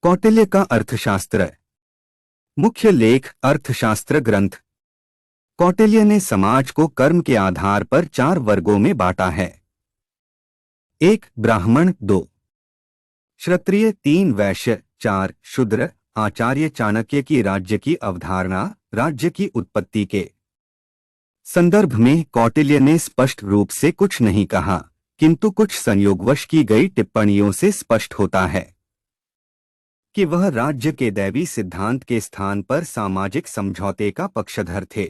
कौटिल्य का अर्थशास्त्र। मुख्य लेख अर्थशास्त्र ग्रंथ। कौटिल्य ने समाज को कर्म के आधार पर 4 वर्गों में बांटा है। 1 ब्राह्मण, 2 क्षत्रिय, 3 वैश्य, 4 शूद्र। आचार्य चाणक्य की राज्य की अवधारणा। राज्य की उत्पत्ति के संदर्भ में कौटिल्य ने स्पष्ट रूप से कुछ नहीं कहा, किंतु कुछ संयोगवश की गई टिप्पणियों से स्पष्ट होता है कि वह राज्य के दैवी सिद्धांत के स्थान पर सामाजिक समझौते का पक्षधर थे।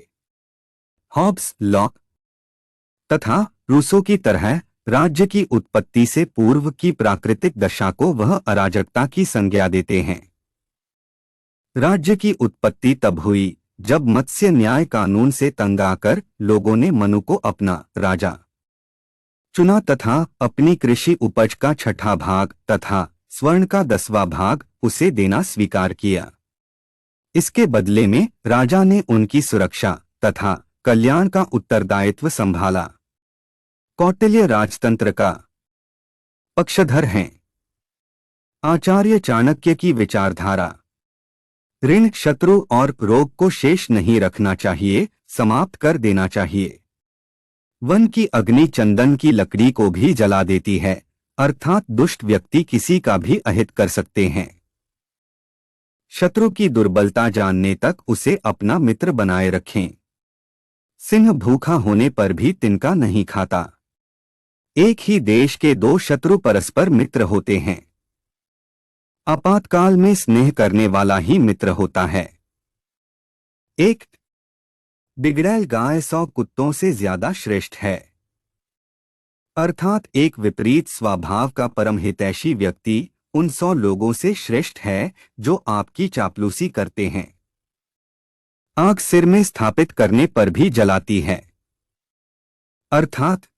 हॉब्स, लॉक तथा रूसो की तरह राज्य की उत्पत्ति से पूर्व की प्राकृतिक दशा को वह अराजकता की संज्ञा देते हैं। राज्य की उत्पत्ति तब हुई जब मत्स्य न्याय कानून से तंग आकर लोगों ने मनु को अपना राजा चुना तथा अपनी कृषि उपज का 6वां भाग तथा स्वर्ण का 10वां भाग उसे देना स्वीकार किया। इसके बदले में राजा ने उनकी सुरक्षा तथा कल्याण का उत्तरदायित्व संभाला। कौटिल्य राजतंत्र का पक्षधर हैं। आचार्य चाणक्य की विचारधारा। ऋण, शत्रु और रोग को शेष नहीं रखना चाहिए, समाप्त कर देना चाहिए। वन की अग्नि चंदन की लकड़ी को भी जला देती है, अर्थात दुष्ट व्यक्ति किसी का भी अहित कर सकते हैं। शत्रु की दुर्बलता जानने तक उसे अपना मित्र बनाए रखें। सिंह भूखा होने पर भी तिनका नहीं खाता। एक ही देश के 2 शत्रु परस्पर मित्र होते हैं। आपातकाल में स्नेह करने वाला ही मित्र होता है। एक बिगड़ैल गाय 100 कुत्तों से ज्यादा श्रेष्ठ है। अर्थात एक विपरीत स्वभाव का परम हितैषी व्यक्ति उन 100 लोगों से श्रेष्ठ है जो आपकी चापलूसी करते हैं। आग सिर में स्थापित करने पर भी जलाती है। अर्थात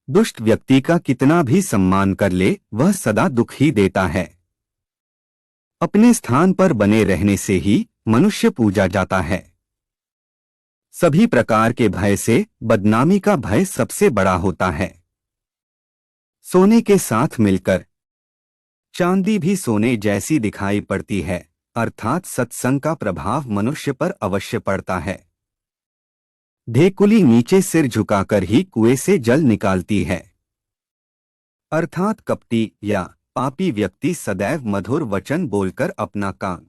दुष्ट व्यक्ति का कितना भी सम्मान कर ले, वह सदा दुख ही देता है। अपने स्थान पर बने रहने से ही मनुष्य पूजा जाता है। सभी प्रकार के भय से बदनामी का भय सबसे बड़ा होता है। सोने के साथ मिलकर चांदी भी सोने जैसी दिखाई पड़ती है, अर्थात सत्संग का प्रभाव मनुष्य पर अवश्य पड़ता है। ढेकुली नीचे सिर झुकाकर ही कुएं से जल निकालती है। अर्थात कपटी या पापी व्यक्ति सदैव मधुर वचन बोलकर अपना काम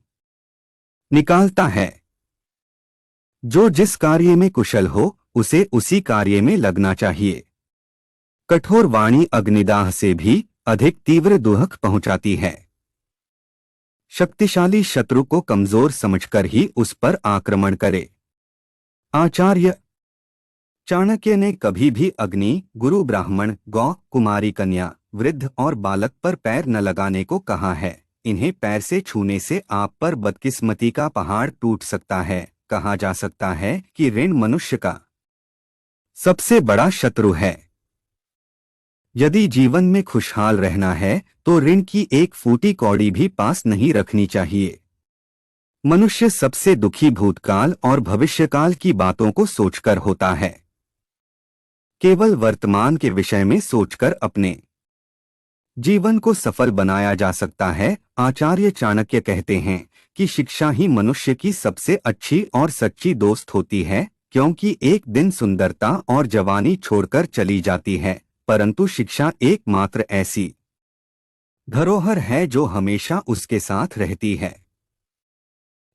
निकालता है। जो जिस कार्य में कुशल हो उसे उसी कार्य में लगना चाहिए। कठोर वाणी अग्निदाह से भी अधिक तीव्र दुहक पहुंचाती है। शक्तिशाली शत्रु को कमजोर समझकर ही उस पर आक्रमण करे। आचार्य चाणक्य ने कभी भी अग्नि, गुरु, ब्राह्मण, गौ, कुमारी, कन्या, वृद्ध और बालक पर पैर न लगाने को कहा है। इन्हें पैर से छूने से आप पर बदकिस्मती का पहाड़ टूट सकता है। कहा जा सकता है कि ऋण मनुष्य का सबसे बड़ा शत्रु है। यदि जीवन में खुशहाल रहना है तो ऋण की एक फूटी कौड़ी भी पास नहीं रखनी चाहिए। मनुष्य सबसे दुखी भूतकाल और भविष्यकाल की बातों को सोचकर होता है। केवल वर्तमान के विषय में सोचकर अपने जीवन को सफल बनाया जा सकता है। आचार्य चाणक्य कहते हैं कि शिक्षा ही मनुष्य की सबसे अच्छी और सच्ची दोस्त होती है, क्योंकि एक दिन सुंदरता और जवानी छोड़कर चली जाती है, परंतु शिक्षा एकमात्र ऐसी धरोहर है जो हमेशा उसके साथ रहती है।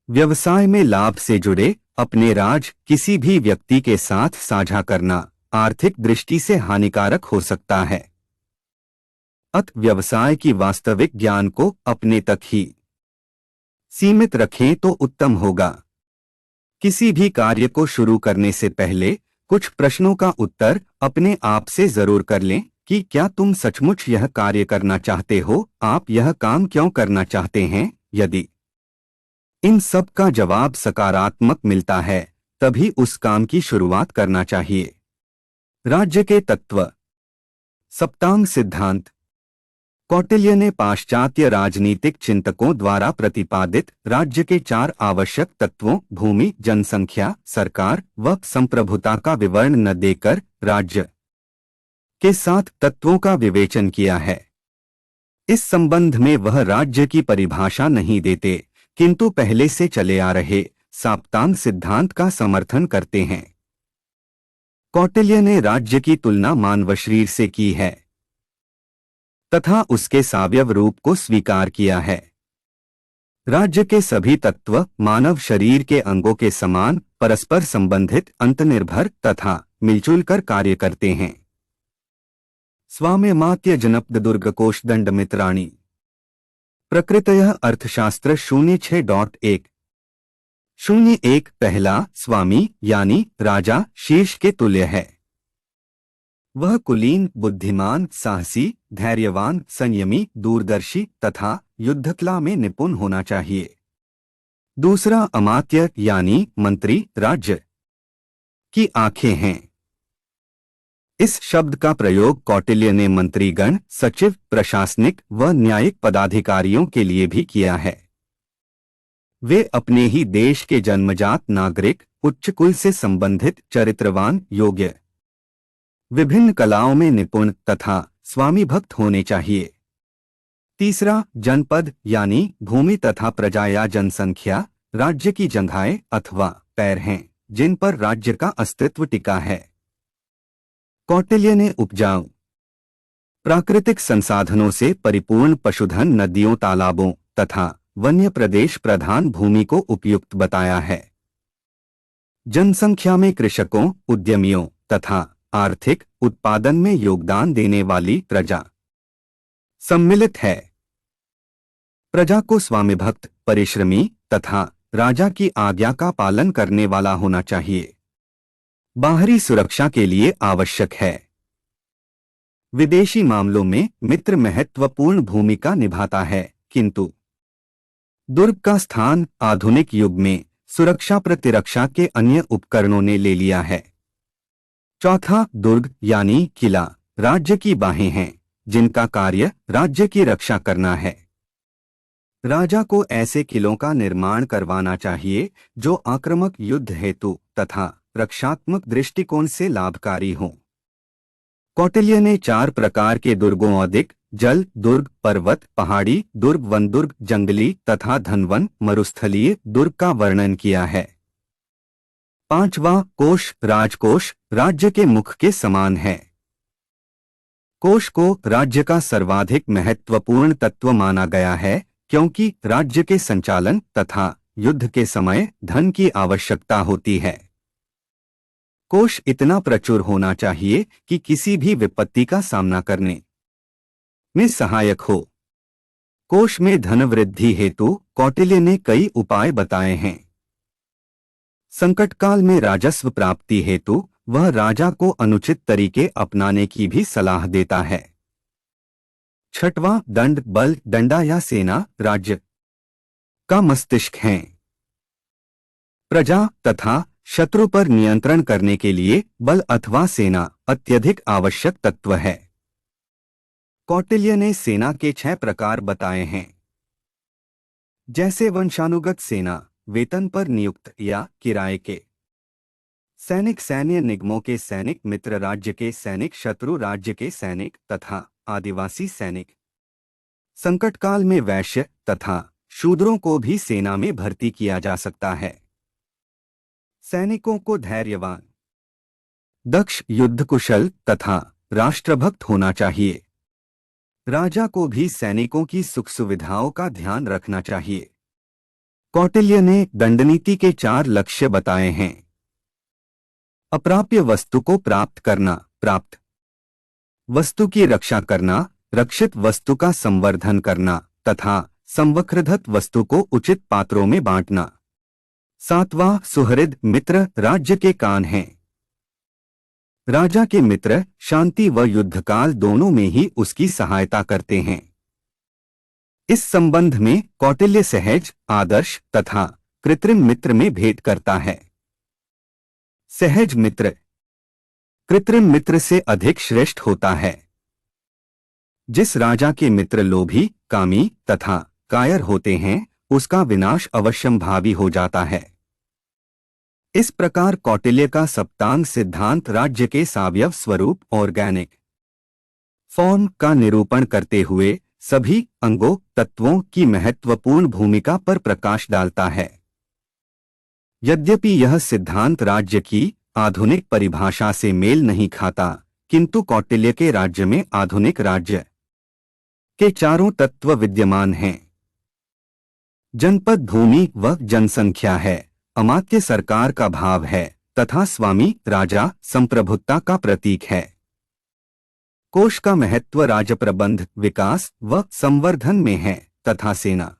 व्यवसाय में लाभ से जुड़े अपने राज किसी भी व्यक्ति के साथ साझा करना आर्थिक दृष्टि से हानिकारक हो सकता है। अत व्यवसाय की वास्तविक ज्ञान को अपने तक ही सीमित रखें तो उत्तम होगा। किसी भी कार्य को शुरू करने से पहले कुछ प्रश्नों का उत्तर अपने आप से जरूर कर लें कि क्या तुम सचमुच यह कार्य करना चाहते हो? आप यह काम क्यों करना चाहते हैं? यदि इन सब का जवाब सकारात्मक मिलता है तभी उस काम की शुरुआत करना चाहिए। राज्य के तत्व। सप्तांग सिद्धांत। कौटिल्य ने पाश्चात्य राजनीतिक चिंतकों द्वारा प्रतिपादित राज्य के 4 आवश्यक तत्वों भूमि, जनसंख्या, सरकार व संप्रभुता का विवरण न देकर राज्य के 7 तत्वों का विवेचन किया है। इस संबंध में वह राज्य की परिभाषा नहीं देते, किंतु पहले से चले आ रहे साप्तांग सिद्धांत का समर्थन करते हैं। कौटिल्य ने राज्य की तुलना मानव शरीर से की है तथा उसके सावयव रूप को स्वीकार किया है। राज्य के सभी तत्व मानव शरीर के अंगों के समान परस्पर संबंधित, अंतर्निर्भर तथा मिलजुल कर कार्य करते हैं। स्वाम्यमात्य जनपद दुर्ग कोश दंड मित्राणी प्रकृतयः अर्थशास्त्र 06.1 पहला स्वामी यानी राजा शीर्ष के तुल्य है। वह कुलीन, बुद्धिमान, साहसी, धैर्यवान, संयमी, दूरदर्शी तथा युद्धकला में निपुण होना चाहिए। दूसरा अमात्य यानी मंत्री, राज्य की आंखें हैं। इस शब्द का प्रयोग कौटिल्य ने मंत्रीगण, सचिव, प्रशासनिक व न्यायिक पदाधिकारियों के लिए भी किया है। वे अपने ही देश के जन्मजात नागरिक, उच्च कुल से संबंधित, चरित्रवान, योग्य, विभिन्न कलाओं में निपुण तथा स्वामी भक्त होने चाहिए। तीसरा जनपद यानी भूमि तथा प्रजा या जनसंख्या राज्य की जंघाएं अथवा पैर हैं, जिन पर राज्य का अस्तित्व टिका है। कौटिल्य ने उपजाऊ प्राकृतिक संसाधनों से परिपूर्ण पशुधन, नदियों, तालाबों तथा वन्य प्रदेश प्रधान भूमि को उपयुक्त बताया है। जनसंख्या में कृषकों, उद्यमियों तथा आर्थिक उत्पादन में योगदान देने वाली प्रजा सम्मिलित है। प्रजा को स्वामिभक्त, परिश्रमी तथा राजा की आज्ञा का पालन करने वाला होना चाहिए। बाहरी सुरक्षा के लिए आवश्यक है। विदेशी मामलों में मित्र महत्वपूर्ण भूमिका निभाता है, किंतु दुर्ग का स्थान आधुनिक युग में सुरक्षा प्रतिरक्षा के अन्य उपकरणों ने ले लिया है। चौथा दुर्ग यानी किला राज्य की बाहें हैं, जिनका कार्य राज्य की रक्षा करना है। राजा को ऐसे किलों का निर्माण करवाना चाहिए जो आक्रामक युद्ध हेतु तथा रक्षात्मक दृष्टिकोण से लाभकारी हों। कौटिल्य ने 4 प्रकार के दुर्गों, अधिक जल दुर्ग, पर्वत पहाड़ी दुर्ग, वन दुर्ग, जंगली तथा धनवन मरुस्थलीय दुर्ग का वर्णन किया है। 5वां कोश राजकोष राज्य के मुख के समान है। कोष को राज्य का सर्वाधिक महत्वपूर्ण तत्व माना गया है, क्योंकि राज्य के संचालन तथा युद्ध के समय धन की आवश्यकता होती है। कोष इतना प्रचुर होना चाहिए कि किसी भी विपत्ति का सामना करने में सहायक हो। कोष में धन वृद्धि हेतु कौटिल्य ने कई उपाय बताए हैं। संकटकाल में राजस्व प्राप्ति हेतु वह राजा को अनुचित तरीके अपनाने की भी सलाह देता है। 6वां दंड बल, डंडा या सेना राज्य का मस्तिष्क है। प्रजा तथा शत्रु पर नियंत्रण करने के लिए बल अथवा सेना अत्यधिक आवश्यक तत्व है। कौटिल्य ने सेना के 6 प्रकार बताए हैं, जैसे वंशानुगत सेना, वेतन पर नियुक्त या किराए के सैनिक, सैन्य निगमों के सैनिक, मित्र राज्य के सैनिक, शत्रु राज्य के सैनिक तथा आदिवासी सैनिक। संकटकाल में वैश्य तथा शूद्रों को भी सेना में भर्ती किया जा सकता है। सैनिकों को धैर्यवान, दक्ष, युद्धकुशल तथा राष्ट्रभक्त होना चाहिए। राजा को भी सैनिकों की सुख सुविधाओं का ध्यान रखना चाहिए। कौटिल्य ने दंडनीति के 4 लक्ष्य बताए हैं। अप्राप्य वस्तु को प्राप्त करना, प्राप्त वस्तु की रक्षा करना, रक्षित वस्तु का संवर्धन करना तथा संवक्रधत वस्तु को उचित पात्रों में बांटना। 7वां सुहृद मित्र राज्य के कान हैं। राजा के मित्र शांति व युद्धकाल दोनों में ही उसकी सहायता करते हैं। इस संबंध में कौटिल्य सहज, आदर्श तथा कृत्रिम मित्र में भेद करता है। सहज मित्र कृत्रिम मित्र से अधिक श्रेष्ठ होता है। जिस राजा के मित्र लोभी, कामी तथा कायर होते हैं, उसका विनाश अवश्यंभावी हो जाता है। इस प्रकार कौटिल्य का सप्तांग सिद्धांत राज्य के सावयव स्वरूप, ऑर्गेनिक फॉर्म का निरूपण करते हुए सभी अंगों तत्वों की महत्वपूर्ण भूमिका पर प्रकाश डालता है। यद्यपि यह सिद्धांत राज्य की आधुनिक परिभाषा से मेल नहीं खाता, किंतु कौटिल्य के राज्य में आधुनिक राज्य के चारों तत्व विद्यमान हैं। जनपद भूमि व जनसंख्या है, अमात्य सरकार का भाव है तथा स्वामी राजा संप्रभुता का प्रतीक है। कोश का महत्व राजप्रबंध, विकास व संवर्धन में है तथा सेना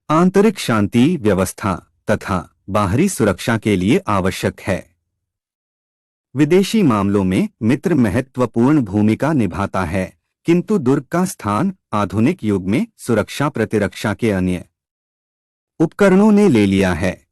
आंतरिक शांति व्यवस्था तथा बाहरी सुरक्षा के लिए आवश्यक है। विदेशी मामलों में मित्र महत्वपूर्ण भूमिका निभाता है, किंतु दुर्ग का स्थान आधुनिक युग में सुरक्षा प्रतिरक्षा के अन्य उपकरणों ने ले लिया है।